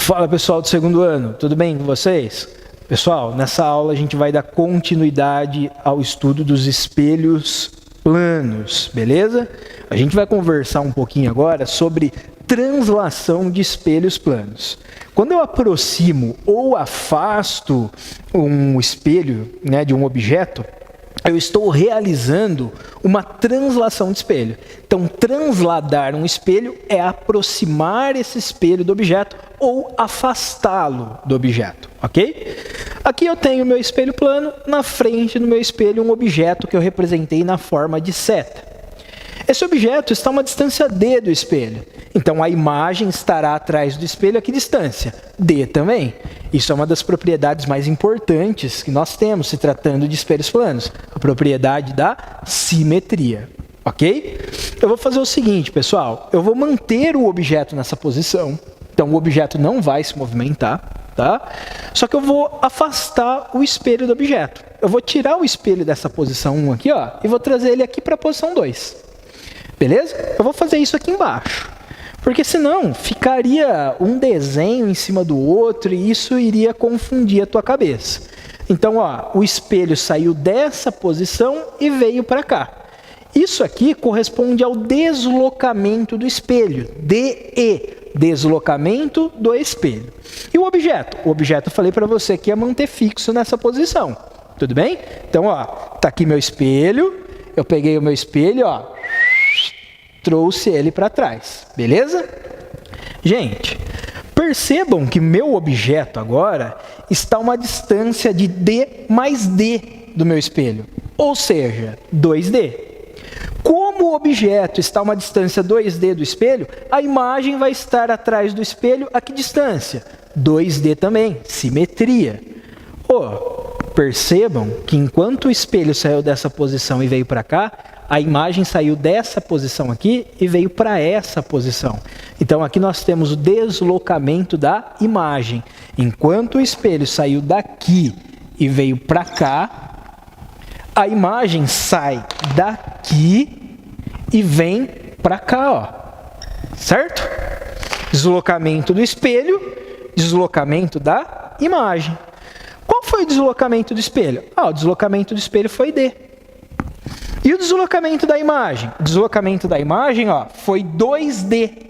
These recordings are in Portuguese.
Fala pessoal do segundo ano, tudo bem com vocês? Pessoal, nessa aula a gente vai dar continuidade ao estudo dos espelhos planos, beleza? A gente vai conversar um pouquinho agora sobre translação de espelhos planos. Quando eu aproximo ou afasto um espelho, de um objeto, eu estou realizando uma translação de espelho. Então, transladar um espelho é aproximar esse espelho do objeto ou afastá-lo do objeto, ok? Aqui eu tenho meu espelho plano, na frente do meu espelho um objeto que eu representei na forma de seta. Esse objeto está a uma distância D do espelho, então a imagem estará atrás do espelho a que distância? D também. Isso é uma das propriedades mais importantes que nós temos se tratando de espelhos planos, a propriedade da simetria, ok? Eu vou fazer o seguinte, pessoal, eu vou manter o objeto nessa posição, então o objeto não vai se movimentar, tá? Só que eu vou afastar o espelho do objeto. Eu vou tirar o espelho dessa posição 1 aqui, ó, e vou trazer ele aqui para a posição 2. Beleza? Eu vou fazer isso aqui embaixo, porque senão ficaria um desenho em cima do outro e isso iria confundir a tua cabeça. Então, ó, o espelho saiu dessa posição e veio para cá. Isso aqui corresponde ao deslocamento do espelho, DE, deslocamento do espelho. E o objeto? O objeto eu falei para você que ia manter fixo nessa posição, tudo bem? Então, ó, tá aqui meu espelho, eu peguei o meu espelho, ó, trouxe ele para trás, beleza? Gente, percebam que meu objeto agora está a uma distância de D mais D do meu espelho, ou seja, 2D. Como o objeto está a uma distância 2D do espelho, a imagem vai estar atrás do espelho a que distância? 2D também, simetria. Percebam que enquanto o espelho saiu dessa posição e veio para cá, a imagem saiu dessa posição aqui e veio para essa posição. Então, aqui nós temos o deslocamento da imagem. Enquanto o espelho saiu daqui e veio para cá, a imagem sai daqui e vem para cá, ó. Certo? Deslocamento do espelho, deslocamento da imagem. Qual foi o deslocamento do espelho? O deslocamento do espelho foi D. E o deslocamento da imagem? O deslocamento da imagem, ó, foi 2D.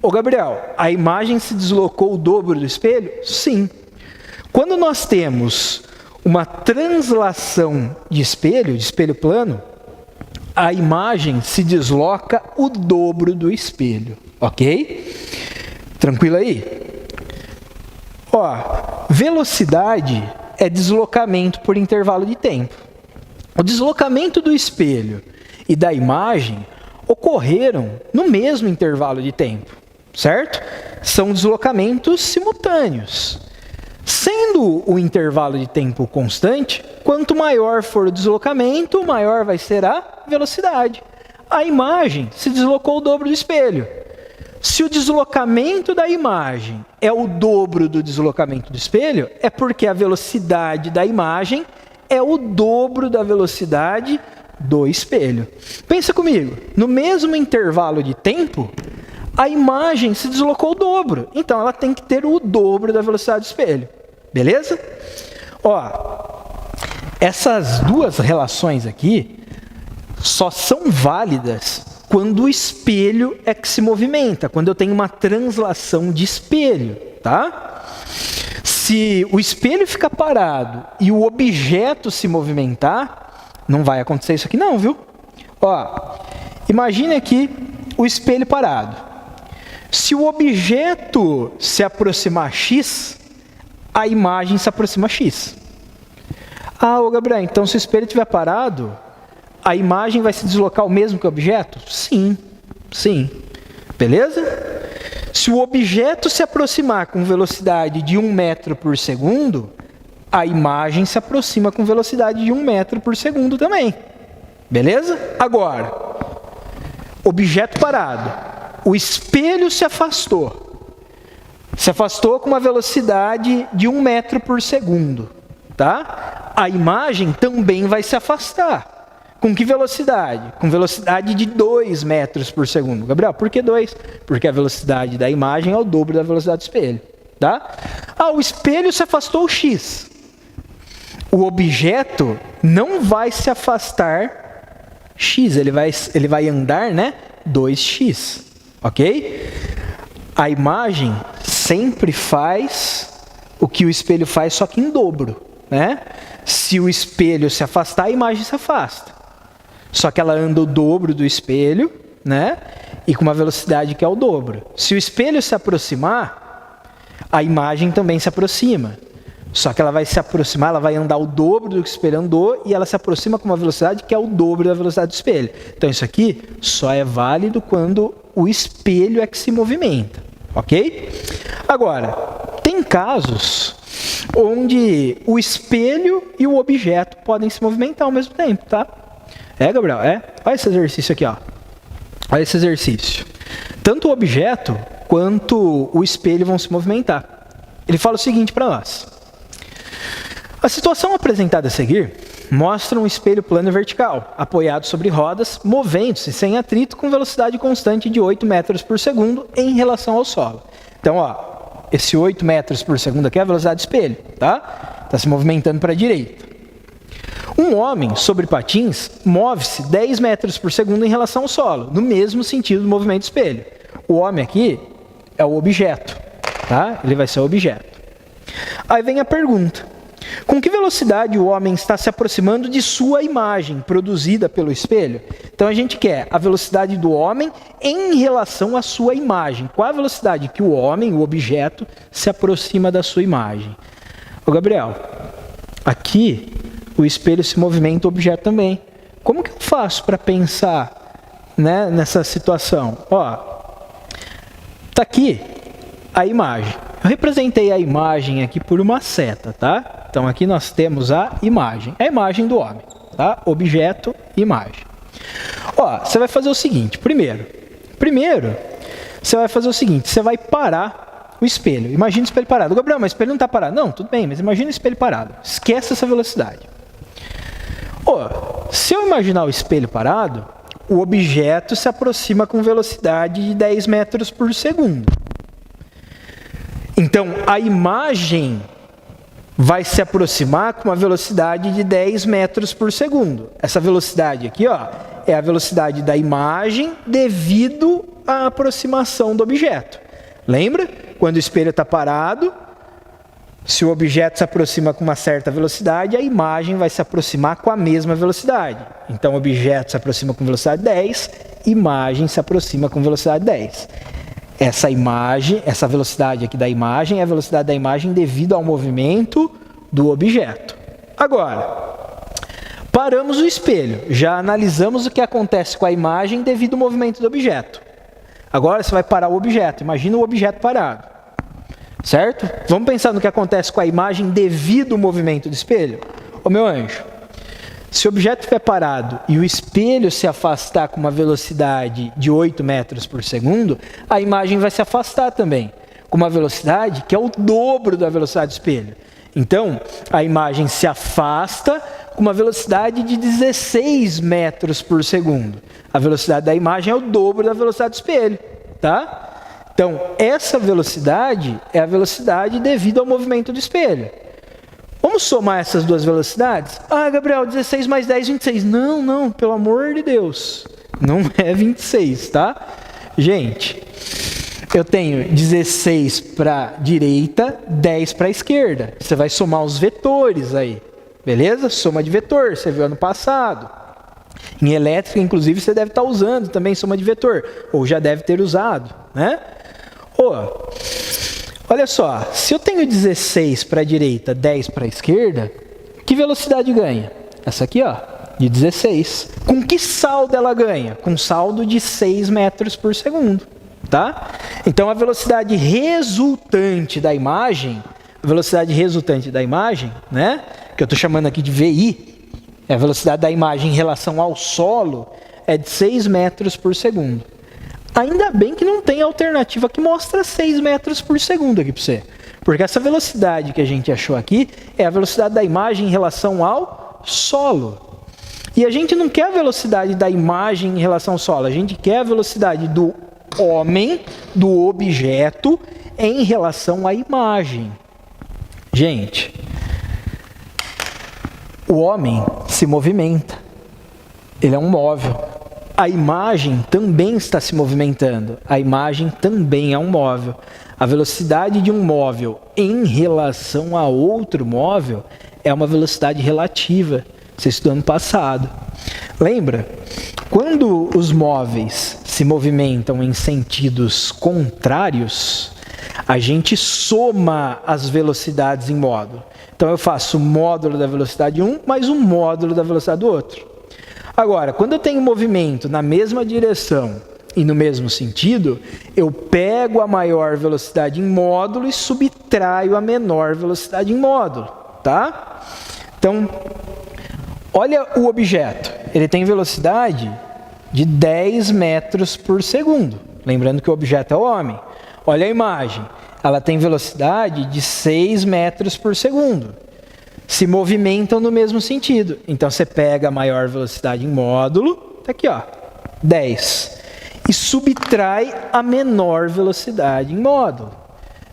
Ô Gabriel, a imagem se deslocou o dobro do espelho? Sim. Quando nós temos uma translação de espelho plano, a imagem se desloca o dobro do espelho, ok? Tranquilo aí? Ó, velocidade é deslocamento por intervalo de tempo. O deslocamento do espelho e da imagem ocorreram no mesmo intervalo de tempo, certo? São deslocamentos simultâneos. Sendo o intervalo de tempo constante, quanto maior for o deslocamento, maior vai ser a velocidade. A imagem se deslocou o dobro do espelho. Se o deslocamento da imagem é o dobro do deslocamento do espelho, é porque a velocidade da imagem é o dobro da velocidade do espelho. Pensa comigo, no mesmo intervalo de tempo, a imagem se deslocou o dobro. Então, ela tem que ter o dobro da velocidade do espelho. Beleza? Ó, essas duas relações aqui só são válidas quando o espelho é que se movimenta, quando eu tenho uma translação de espelho, tá? Se o espelho ficar parado e o objeto se movimentar, não vai acontecer isso aqui não, viu? Ó, imagine aqui o espelho parado. Se o objeto se aproximar x, a imagem se aproxima x. Ô Gabriel, então se o espelho estiver parado, a imagem vai se deslocar o mesmo que o objeto? Sim, sim. Beleza? Se o objeto se aproximar com velocidade de 1 metro por segundo, a imagem se aproxima com velocidade de 1 metro por segundo também. Beleza? Agora, objeto parado. O espelho se afastou. Se afastou com uma velocidade de 1 metro por segundo. Tá? A imagem também vai se afastar. Com que velocidade? Com velocidade de 2 metros por segundo. Gabriel, por que 2? Porque a velocidade da imagem é o dobro da velocidade do espelho. tá? O espelho se afastou x. O objeto não vai se afastar x, ele vai andar, né, 2x, ok? A imagem sempre faz o que o espelho faz, só que em dobro, né? Se o espelho se afastar, a imagem se afasta. Só que ela anda o dobro do espelho, né? E com uma velocidade que é o dobro. Se o espelho se aproximar, a imagem também se aproxima. Só que ela vai se aproximar, ela vai andar o dobro do que o espelho andou e ela se aproxima com uma velocidade que é o dobro da velocidade do espelho. Então isso aqui só é válido quando o espelho é que se movimenta, ok? Agora, tem casos onde o espelho e o objeto podem se movimentar ao mesmo tempo, tá? Gabriel? Olha esse exercício aqui, ó. Olha esse exercício. Tanto o objeto quanto o espelho vão se movimentar. Ele fala o seguinte para nós. A situação apresentada a seguir mostra um espelho plano e vertical, apoiado sobre rodas, movendo-se sem atrito com velocidade constante de 8 metros por segundo em relação ao solo. Então, ó, esse 8 metros por segundo aqui é a velocidade do espelho, tá? Está se movimentando para a direita. Um homem sobre patins move-se 10 metros por segundo em relação ao solo, no mesmo sentido do movimento do espelho. O homem aqui é o objeto, tá? Ele vai ser o objeto. Aí vem a pergunta. Com que velocidade o homem está se aproximando de sua imagem produzida pelo espelho? Então a gente quer a velocidade do homem em relação à sua imagem. Qual a velocidade que o homem, o objeto, se aproxima da sua imagem? Ô Gabriel, aqui o espelho se movimenta, o objeto também. Como que eu faço para pensar, né, nessa situação? Ó, tá aqui a imagem. Eu representei a imagem aqui por uma seta, tá? Então aqui nós temos a imagem do homem, tá? Objeto, imagem. Ó, você vai fazer o seguinte, primeiro, você vai fazer o seguinte, você vai parar o espelho. Imagina o espelho parado. Gabriel, mas o espelho não está parado. Não, tudo bem, mas imagina o espelho parado. Esquece essa velocidade. Ó, se eu imaginar o espelho parado, o objeto se aproxima com velocidade de 10 metros por segundo. Então, a imagem vai se aproximar com uma velocidade de 10 metros por segundo. Essa velocidade aqui, ó, é a velocidade da imagem devido à aproximação do objeto. Lembra? Quando o espelho está parado, se o objeto se aproxima com uma certa velocidade, a imagem vai se aproximar com a mesma velocidade. Então, o objeto se aproxima com velocidade 10, imagem se aproxima com velocidade 10. Essa velocidade aqui da imagem é a velocidade da imagem devido ao movimento do objeto. Agora, paramos o espelho. Já analisamos o que acontece com a imagem devido ao movimento do objeto. Agora você vai parar o objeto. Imagina o objeto parado. Certo? Vamos pensar no que acontece com a imagem devido ao movimento do espelho? Ô meu anjo, se o objeto estiver parado e o espelho se afastar com uma velocidade de 8 metros por segundo, a imagem vai se afastar também, com uma velocidade que é o dobro da velocidade do espelho. Então, a imagem se afasta com uma velocidade de 16 metros por segundo. A velocidade da imagem é o dobro da velocidade do espelho, tá? Então, essa velocidade é a velocidade devido ao movimento do espelho. Vamos somar essas duas velocidades? Gabriel, 16 mais 10, 26. Não, pelo amor de Deus. Não é 26, tá? Gente, eu tenho 16 para a direita, 10 para a esquerda. Você vai somar os vetores aí, beleza? Soma de vetor, você viu ano passado. Em elétrica, inclusive, você deve estar usando também soma de vetor. Ou já deve ter usado, né? Olha só, se eu tenho 16 para a direita, 10 para a esquerda, que velocidade ganha? Essa aqui, ó, de 16. Com que saldo ela ganha? Com saldo de 6 metros por segundo, tá? Então, a velocidade resultante da imagem, né, que eu estou chamando aqui de VI, a velocidade da imagem em relação ao solo, é de 6 metros por segundo. Ainda bem que não tem alternativa que mostra 6 metros por segundo aqui para você. Porque essa velocidade que a gente achou aqui é a velocidade da imagem em relação ao solo. E a gente não quer a velocidade da imagem em relação ao solo. A gente quer a velocidade do homem, do objeto, em relação à imagem. Gente, o homem se movimenta, ele é um móvel. A imagem também está se movimentando, a imagem também é um móvel. A velocidade de um móvel em relação a outro móvel é uma velocidade relativa. Você estudou ano passado. Lembra? Quando os móveis se movimentam em sentidos contrários, a gente soma as velocidades em módulo. Então eu faço o módulo da velocidade 1 mais um módulo da velocidade do outro. Agora, quando eu tenho movimento na mesma direção e no mesmo sentido, eu pego a maior velocidade em módulo e subtraio a menor velocidade em módulo, tá? Então, olha o objeto. Ele tem velocidade de 10 metros por segundo. Lembrando que o objeto é o homem. Olha a imagem. Ela tem velocidade de 6 metros por segundo. Se movimentam no mesmo sentido. Então, você pega a maior velocidade em módulo, tá aqui, ó, 10, e subtrai a menor velocidade em módulo.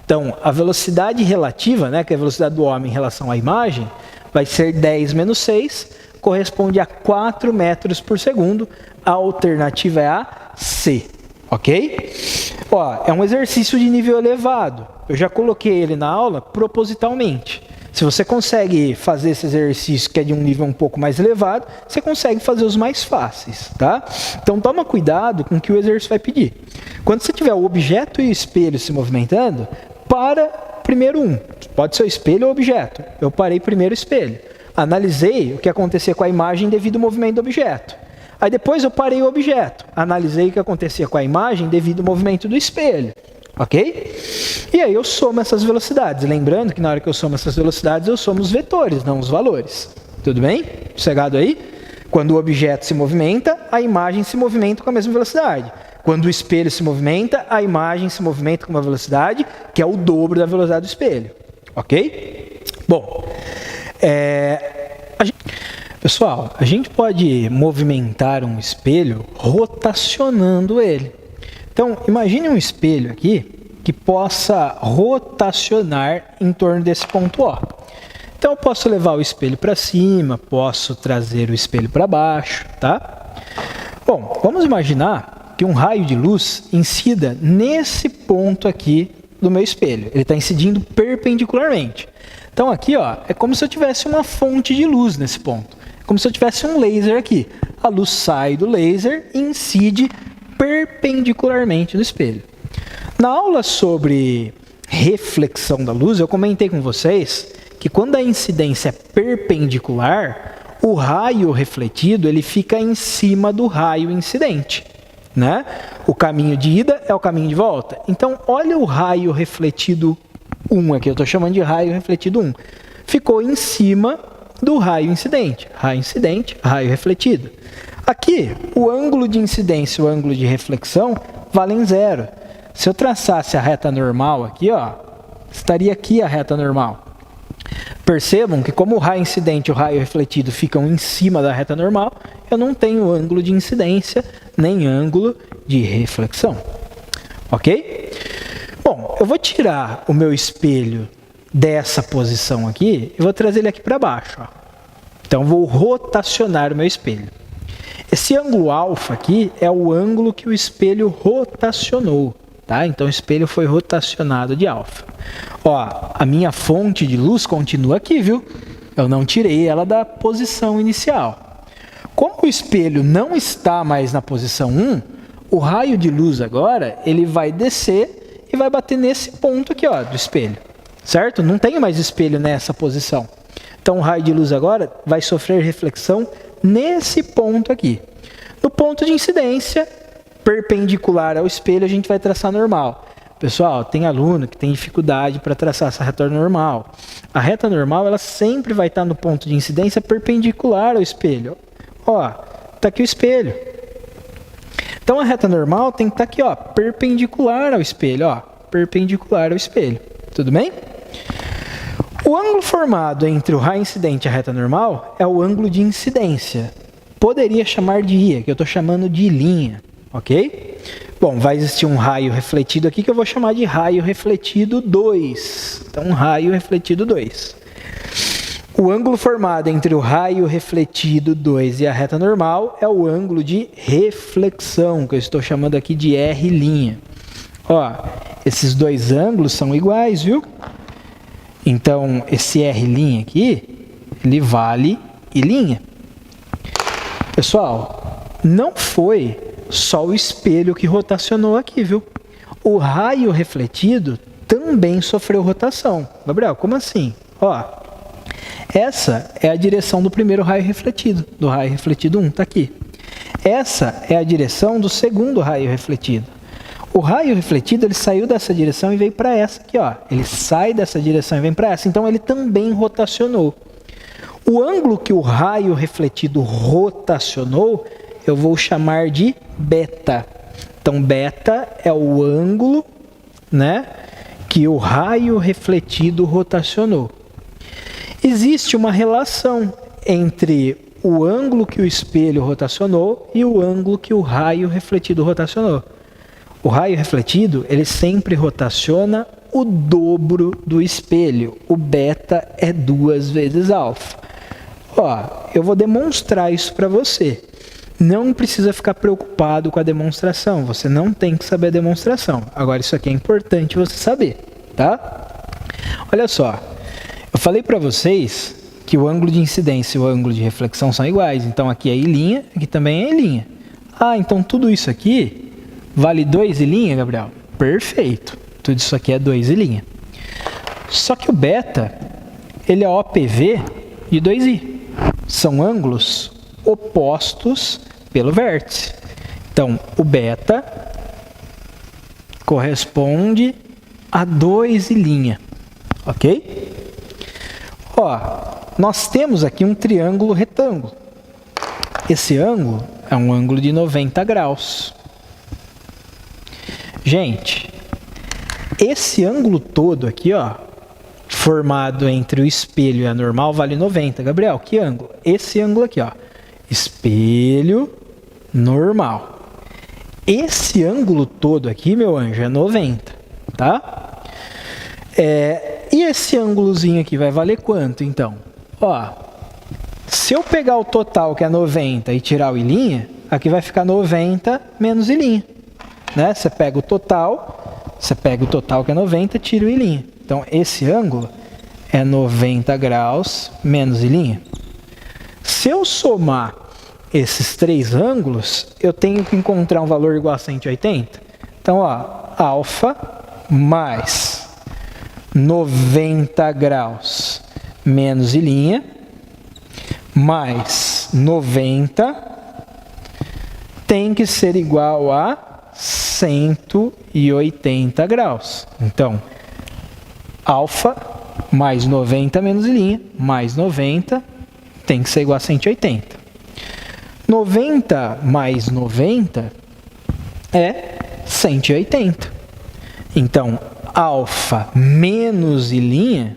Então, a velocidade relativa, né, que é a velocidade do homem em relação à imagem, vai ser 10 menos 6, corresponde a 4 metros por segundo. A alternativa é a C, ok? Ó, é um exercício de nível elevado. Eu já coloquei ele na aula propositalmente. Se você consegue fazer esse exercício que é de um nível um pouco mais elevado, você consegue fazer os mais fáceis, tá? Então toma cuidado com o que o exercício vai pedir. Quando você tiver o objeto e o espelho se movimentando, para primeiro um. Pode ser o espelho ou o objeto. Eu parei primeiro o espelho. Analisei o que acontecia com a imagem devido ao movimento do objeto. Aí depois eu parei o objeto. Analisei o que acontecia com a imagem devido ao movimento do espelho. Ok? E aí eu somo essas velocidades. Lembrando que na hora que eu somo essas velocidades, eu somo os vetores, não os valores. Tudo bem? Sossegado aí? Quando o objeto se movimenta, a imagem se movimenta com a mesma velocidade. Quando o espelho se movimenta, a imagem se movimenta com uma velocidade que é o dobro da velocidade do espelho. Ok? Bom, pessoal, a gente pode movimentar um espelho rotacionando ele. Então, imagine um espelho aqui que possa rotacionar em torno desse ponto O. Então, eu posso levar o espelho para cima, posso trazer o espelho para baixo, tá? Bom, vamos imaginar que um raio de luz incida nesse ponto aqui do meu espelho. Ele está incidindo perpendicularmente. Então, aqui, ó, é como se eu tivesse uma fonte de luz nesse ponto. É como se eu tivesse um laser aqui. A luz sai do laser e incide perpendicularmente no espelho. Na aula sobre reflexão da luz, eu comentei com vocês que quando a incidência é perpendicular, o raio refletido ele fica em cima do raio incidente, né? O caminho de ida é o caminho de volta. Então, olha o raio refletido 1 aqui, eu estou chamando de raio refletido 1. Ficou em cima do raio incidente, raio refletido. Aqui, o ângulo de incidência e o ângulo de reflexão valem 0. Se eu traçasse a reta normal aqui, ó, estaria aqui a reta normal. Percebam que como o raio incidente e o raio refletido ficam em cima da reta normal, eu não tenho ângulo de incidência nem ângulo de reflexão. Ok? Bom, eu vou tirar o meu espelho dessa posição aqui e vou trazer ele aqui para baixo. Ó. Então, vou rotacionar o meu espelho. Esse ângulo alfa aqui é o ângulo que o espelho rotacionou. Tá? Então, o espelho foi rotacionado de alfa. Ó, a minha fonte de luz continua aqui, viu? Eu não tirei ela da posição inicial. Como o espelho não está mais na posição 1, o raio de luz agora ele vai descer e vai bater nesse ponto aqui, ó, do espelho. Certo? Não tem mais espelho nessa posição. Então, o raio de luz agora vai sofrer reflexão nesse ponto aqui. No ponto de incidência, perpendicular ao espelho, a gente vai traçar normal. Pessoal, tem aluno que tem dificuldade para traçar essa reta normal. A reta normal, ela sempre vai estar no ponto de incidência perpendicular ao espelho. Ó, tá aqui o espelho. Então, a reta normal tem que estar aqui, ó, perpendicular ao espelho, ó, perpendicular ao espelho. Tudo bem? O ângulo formado entre o raio incidente e a reta normal é o ângulo de incidência. Poderia chamar de IA, que eu estou chamando de linha, ok? Bom, vai existir um raio refletido aqui que eu vou chamar de raio refletido 2. Então, raio refletido 2. O ângulo formado entre o raio refletido 2 e a reta normal é o ângulo de reflexão, que eu estou chamando aqui de R'. Ó, esses dois ângulos são iguais, viu? Então, esse R' aqui, ele vale I'. Pessoal, não foi só o espelho que rotacionou aqui, viu? O raio refletido também sofreu rotação. Gabriel, como assim? Ó, essa é a direção do primeiro raio refletido, do raio refletido 1, tá aqui. Essa é a direção do segundo raio refletido. O raio refletido, ele saiu dessa direção e veio para essa aqui, ó. Ele sai dessa direção e vem para essa, então ele também rotacionou. O ângulo que o raio refletido rotacionou, eu vou chamar de beta. Então, beta é o ângulo, né, que o raio refletido rotacionou. Existe uma relação entre o ângulo que o espelho rotacionou e o ângulo que o raio refletido rotacionou. O raio refletido, ele sempre rotaciona o dobro do espelho. O beta é 2 vezes alfa. Ó, eu vou demonstrar isso para você. Não precisa ficar preocupado com a demonstração. Você não tem que saber a demonstração. Agora, isso aqui é importante você saber, tá? Olha só. Eu falei para vocês que o ângulo de incidência e o ângulo de reflexão são iguais. Então, aqui é I', aqui também é I'. Ah, então tudo isso aqui vale 2 I', Gabriel? Perfeito. Tudo isso aqui é 2 I'. Só que o beta, ele é OPV de 2i. São ângulos opostos pelo vértice. Então, o beta corresponde a 2 I'. Ok? Ó, nós temos aqui um triângulo retângulo. Esse ângulo é um ângulo de 90 graus. Gente, esse ângulo todo aqui, ó, formado entre o espelho e a normal, vale 90. Gabriel, que ângulo? Esse ângulo aqui, ó. Espelho, normal. Esse ângulo todo aqui, meu anjo, é 90, tá? E esse ângulozinho aqui vai valer quanto, então? Ó, se eu pegar o total, que é 90, e tirar o I', aqui vai ficar 90 menos I'. Né? Você pega o total, que é 90, tira o I'. Então, esse ângulo é 90 graus menos I'. Se eu somar esses três ângulos, eu tenho que encontrar um valor igual a 180. Então, ó, alfa mais 90 graus menos I' mais 90 tem que ser igual a 180 graus. Então, alfa mais 90 menos I' mais 90 tem que ser igual a 180. 90 mais 90 é 180. Então, alfa menos I'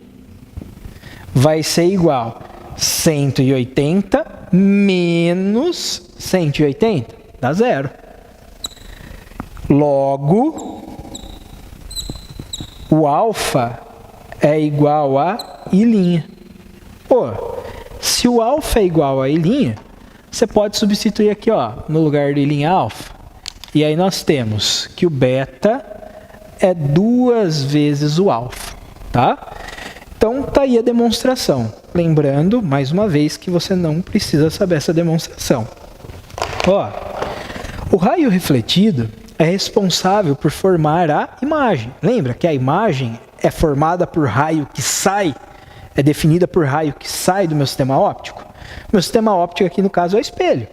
vai ser igual a 180 menos 180. Dá zero. Logo, o alfa é igual a I'. Pô, se o alfa é igual a I', você pode substituir aqui, ó, no lugar de I' alfa. E aí nós temos que o beta é 2 vezes o alfa, tá? Então, tá aí a demonstração. Lembrando, mais uma vez, que você não precisa saber essa demonstração. Ó, o raio refletido é responsável por formar a imagem. Lembra que a imagem é formada por raio que sai, é definida por raio que sai do meu sistema óptico? Meu sistema óptico aqui, no caso, é o espelho.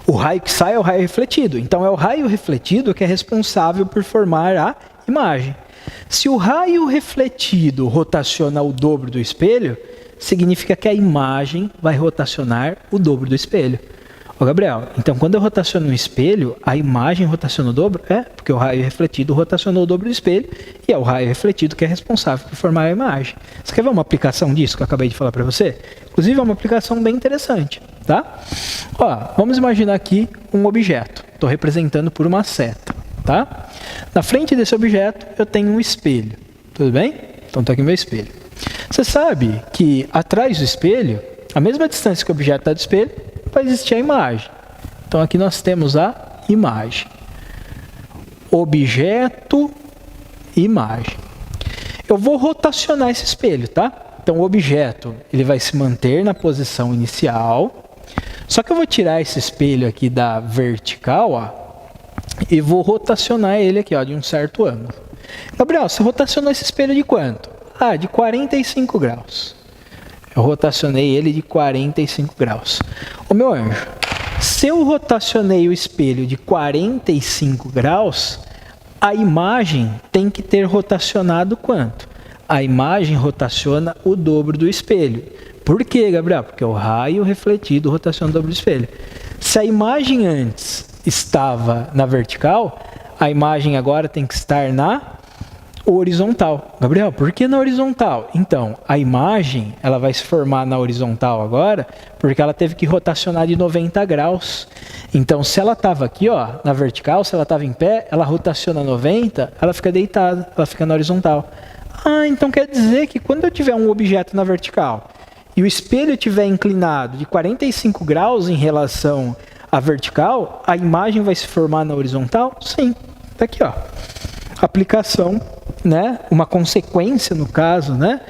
O raio que sai é o raio refletido. Então, é o raio refletido que é responsável por formar a imagem. Se o raio refletido rotaciona o dobro do espelho, significa que a imagem vai rotacionar o dobro do espelho. Ô Gabriel, então quando eu rotaciono um espelho, a imagem rotaciona o dobro? É, porque o raio refletido rotacionou o dobro do espelho e é o raio refletido que é responsável por formar a imagem. Você quer ver uma aplicação disso que eu acabei de falar para você? Inclusive é uma aplicação bem interessante. tá? Ó, vamos imaginar aqui um objeto. Estou representando por uma seta, tá? Na frente desse objeto eu tenho um espelho, tudo bem? Então está aqui meu espelho. Você sabe que atrás do espelho, a mesma distância que o objeto está do espelho, vai existir a imagem. Então aqui nós temos a imagem. Objeto, imagem. Eu vou rotacionar esse espelho, tá? Então o objeto ele vai se manter na posição inicial. Só que eu vou tirar esse espelho aqui da vertical, ó, e vou rotacionar ele aqui, ó, de um certo ângulo. Gabriel, você rotacionou esse espelho de quanto? Ah, de 45 graus. Eu rotacionei ele de 45 graus. Ô meu anjo, se eu rotacionei o espelho de 45 graus, a imagem tem que ter rotacionado quanto? A imagem rotaciona o dobro do espelho. Por quê, Gabriel? Porque o raio refletido rotaciona o dobro do espelho. Se a imagem antes estava na vertical, a imagem agora tem que estar na horizontal. Gabriel, por que na horizontal? Então, a imagem ela vai se formar na horizontal agora, porque ela teve que rotacionar de 90 graus. Então, se ela estava aqui, ó, na vertical, se ela estava em pé, ela rotaciona 90, ela fica deitada, ela fica na horizontal. Ah, então quer dizer que quando eu tiver um objeto na vertical e o espelho estiver inclinado de 45 graus em relação à vertical, a imagem vai se formar na horizontal? Sim, está aqui, ó. Aplicação, né? Uma consequência, no caso, né?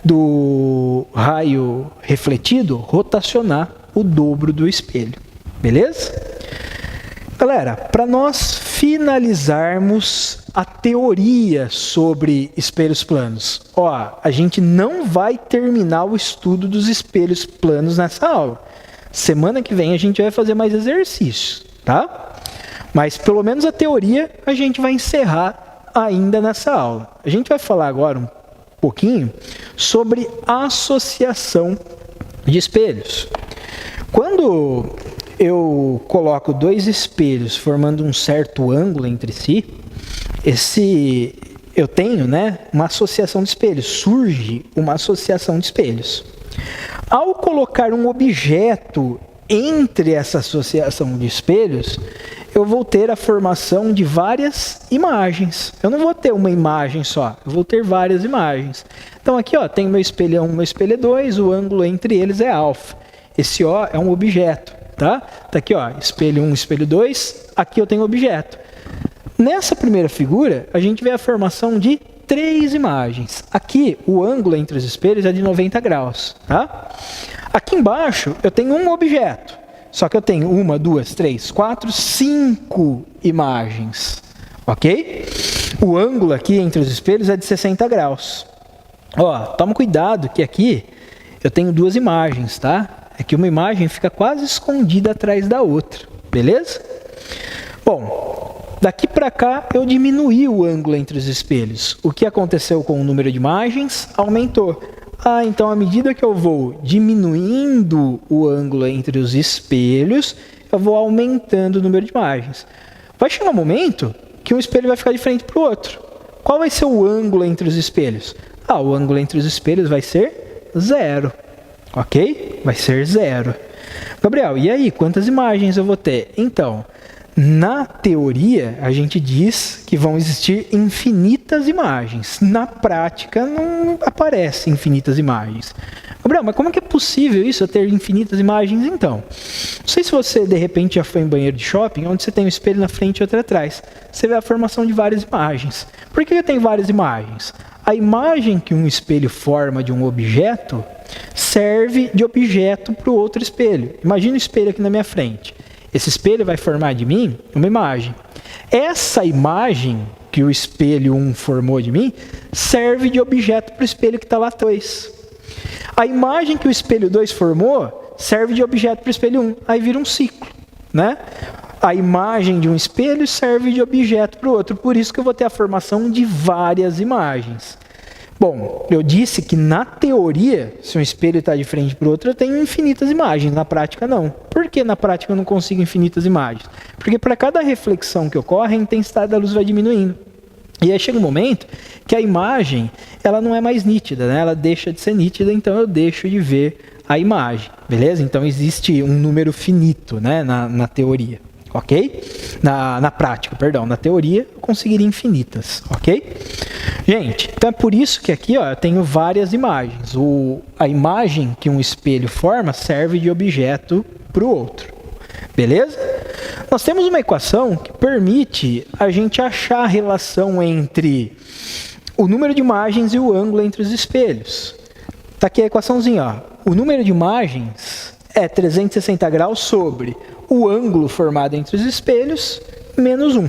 Do raio refletido rotacionar o dobro do espelho. Beleza? Galera, para nós finalizarmos a teoria sobre espelhos planos, ó, a gente não vai terminar o estudo dos espelhos planos nessa aula. Semana que vem a gente vai fazer mais exercícios, tá? Mas pelo menos a teoria a gente vai encerrar ainda nessa aula. A gente vai falar agora um pouquinho sobre associação de espelhos. Quando eu coloco dois espelhos formando um certo ângulo entre si, eu tenho, né, uma associação de espelhos, surge uma associação de espelhos. Ao colocar um objeto entre essa associação de espelhos, eu vou ter a formação de várias imagens. Eu não vou ter uma imagem só, eu vou ter várias imagens. Então aqui, ó, tem meu espelho 1 e meu espelho 2, o ângulo entre eles é alfa. Esse O é um objeto, tá? Tá aqui, ó, espelho 1, espelho 2, aqui eu tenho objeto. Nessa primeira figura, a gente vê a formação de 3 imagens. Aqui, o ângulo entre os espelhos é de 90 graus, tá? Aqui embaixo, eu tenho um objeto. Só que eu tenho 1, 2, 3, 4, 5 imagens, ok? O ângulo aqui entre os espelhos é de 60 graus. Ó, toma cuidado que aqui eu tenho 2 imagens, tá? É que uma imagem fica quase escondida atrás da outra, beleza? Bom, daqui para cá eu diminuí o ângulo entre os espelhos. O que aconteceu com o número de imagens? Aumentou. Ah, então à medida que eu vou diminuindo o ângulo entre os espelhos, eu vou aumentando o número de imagens. Vai chegar um momento que um espelho vai ficar de frente para o outro. Qual vai ser o ângulo entre os espelhos? Ah, o ângulo entre os espelhos vai ser 0. Ok? Vai ser 0. Gabriel, e aí? Quantas imagens eu vou ter? Então, na teoria, a gente diz que vão existir infinitas imagens. Na prática, não aparecem infinitas imagens. Gabriel, mas como é que é possível isso, eu ter infinitas imagens então? Não sei se você, de repente, já foi em banheiro de shopping, onde você tem um espelho na frente e outro atrás. Você vê a formação de várias imagens. Por que eu tenho várias imagens? A imagem que um espelho forma de um objeto serve de objeto para o outro espelho. Imagina o espelho aqui na minha frente. Esse espelho vai formar de mim uma imagem. Essa imagem que o espelho 1 formou de mim serve de objeto para o espelho que está lá 2. A imagem que o espelho 2 formou serve de objeto para o espelho 1. Aí vira um ciclo, né? A imagem de um espelho serve de objeto para o outro. Por isso que eu vou ter a formação de várias imagens. Bom, eu disse que na teoria, se um espelho está de frente para o outro, eu tenho infinitas imagens. Na prática, não. Por que na prática eu não consigo infinitas imagens? Porque para cada reflexão que ocorre, a intensidade da luz vai diminuindo. E aí chega um momento que a imagem ela não é mais nítida, né? Ela deixa de ser nítida, então eu deixo de ver a imagem, beleza? Então existe um número finito, né, na teoria, ok? Na prática, perdão, na teoria eu conseguiria infinitas, ok? Gente, então é por isso que aqui, ó, eu tenho várias imagens. A imagem que um espelho forma serve de objeto para o outro, beleza? Nós temos uma equação que permite a gente achar a relação entre o número de imagens e o ângulo entre os espelhos. Tá aqui a equaçãozinha, ó. O número de imagens é 360 graus sobre o ângulo formado entre os espelhos menos 1.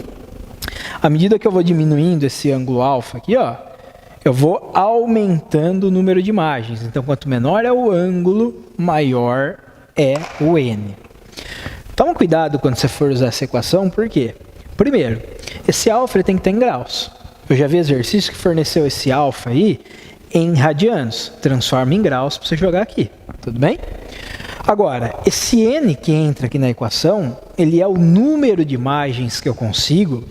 À medida que eu vou diminuindo esse ângulo alfa aqui, ó, eu vou aumentando o número de imagens. Então, quanto menor é o ângulo, maior é o n. Toma cuidado quando você for usar essa equação, por quê? Primeiro, esse alfa tem que estar em graus. Eu já vi exercício que forneceu esse alfa aí em radianos. Transforma em graus para você jogar aqui, tudo bem? Agora, esse n que entra aqui na equação, ele é o número de imagens que eu consigo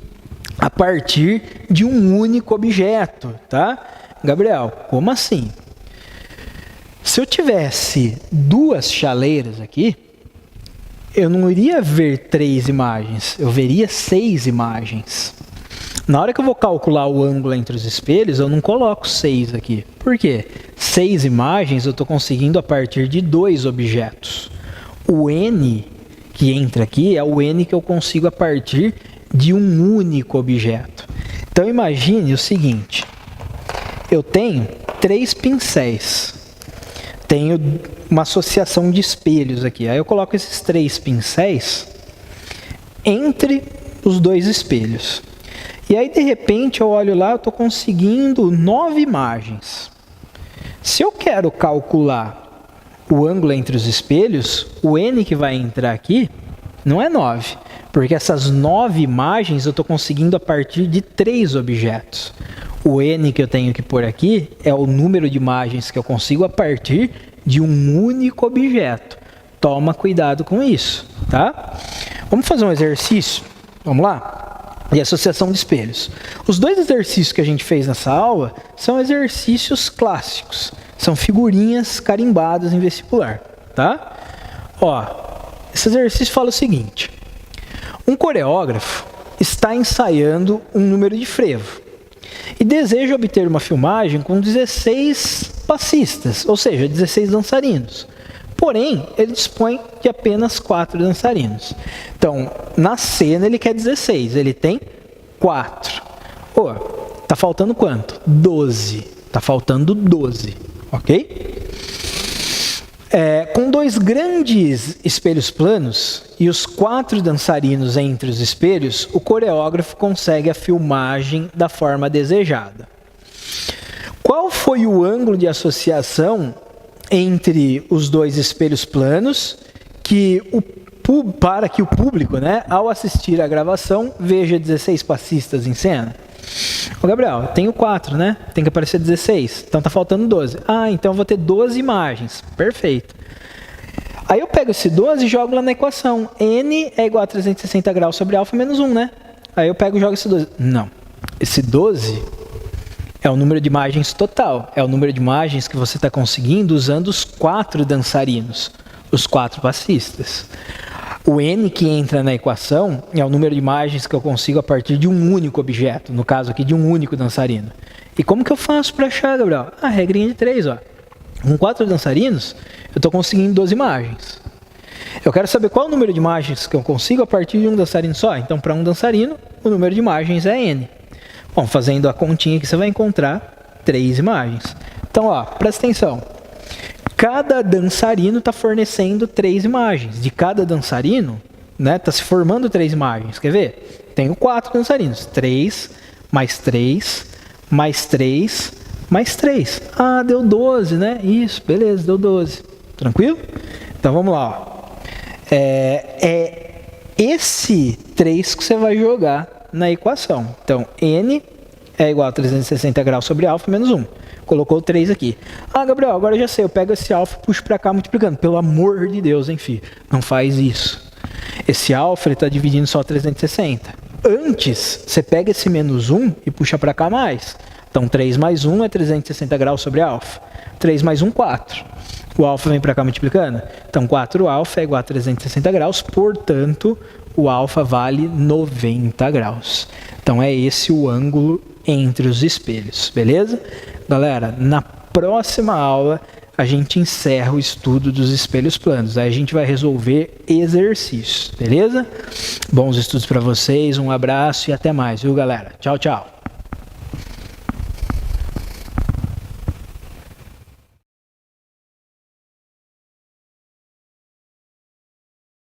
a partir de um único objeto, tá? Gabriel, como assim? Se eu tivesse duas chaleiras aqui, eu não iria ver 3 imagens, eu veria 6 imagens. Na hora que eu vou calcular o ângulo entre os espelhos, eu não coloco 6 aqui. Por quê? 6 imagens eu estou conseguindo a partir de 2 objetos. O n que entra aqui é o n que eu consigo a partir de um único objeto. Então imagine o seguinte, eu tenho 3 pincéis, tenho uma associação de espelhos aqui, aí eu coloco esses 3 pincéis entre os 2 espelhos. E aí, de repente, eu olho lá, eu estou conseguindo 9 imagens. Se eu quero calcular o ângulo entre os espelhos, o n que vai entrar aqui não é 9, porque essas 9 imagens eu estou conseguindo a partir de 3 objetos. O n que eu tenho que pôr aqui é o número de imagens que eu consigo a partir de um único objeto. Toma cuidado com isso, tá? Vamos fazer um exercício? Vamos lá? De associação de espelhos. Os 2 exercícios que a gente fez nessa aula são exercícios clássicos. São figurinhas carimbadas em vestibular, tá? Ó, esse exercício fala o seguinte. Um coreógrafo está ensaiando um número de frevo e deseja obter uma filmagem com 16 passistas, ou seja, 16 dançarinos. Porém, ele dispõe de apenas 4 dançarinos. Então, na cena ele quer 16, ele tem 4. Pô, tá faltando quanto? 12. Tá faltando 12, ok? Com 2 grandes espelhos planos e os 4 dançarinos entre os espelhos, o coreógrafo consegue a filmagem da forma desejada. Qual foi o ângulo de associação entre os 2 espelhos planos para que o público, né, ao assistir a gravação, veja 16 passistas em cena? Ô Gabriel, eu tenho 4, né? Tem que aparecer 16, então tá faltando 12. Ah, então eu vou ter 12 imagens. Perfeito. Aí eu pego esse 12 e jogo lá na equação. N é igual a 360 graus sobre alfa menos 1, né? Aí eu pego e jogo esse 12. Não. Esse 12 é o número de imagens total. É o número de imagens que você está conseguindo usando os 4 dançarinos, os 4 passistas. O n que entra na equação é o número de imagens que eu consigo a partir de um único objeto, no caso aqui de um único dançarino. E como que eu faço para achar, Gabriel? A regrinha de 3, ó. Com 4 dançarinos, eu estou conseguindo 12 imagens. Eu quero saber qual é o número de imagens que eu consigo a partir de um dançarino só. Então, para um dançarino, o número de imagens é n. Bom, fazendo a continha aqui, você vai encontrar 3 imagens. Então, ó, presta atenção. Cada dançarino está fornecendo 3 imagens. De cada dançarino, né, está se formando 3 imagens. Quer ver? Tenho 4 dançarinos. 3, mais 3, mais 3, mais 3. Ah, deu 12, né? Isso, beleza, deu 12. Tranquilo? Então, vamos lá. Ó. Esse 3 que você vai jogar na equação. Então, n é igual a 360 graus sobre alfa menos 1. Colocou 3 aqui. Ah, Gabriel, agora eu já sei. Eu pego esse alfa e puxo para cá multiplicando. Pelo amor de Deus, enfim. Não faz isso. Esse alfa está dividindo só 360. Antes, você pega esse menos 1 e puxa para cá mais. Então, 3 mais 1 é 360 graus sobre alfa. 3 mais 1, 4. O alfa vem para cá multiplicando. Então, 4α é igual a 360 graus, portanto, o alfa vale 90 graus. Então, é esse o ângulo entre os espelhos, beleza? Galera, na próxima aula, a gente encerra o estudo dos espelhos planos. Aí a gente vai resolver exercícios, beleza? Bons estudos para vocês, um abraço e até mais, viu, galera? Tchau, tchau.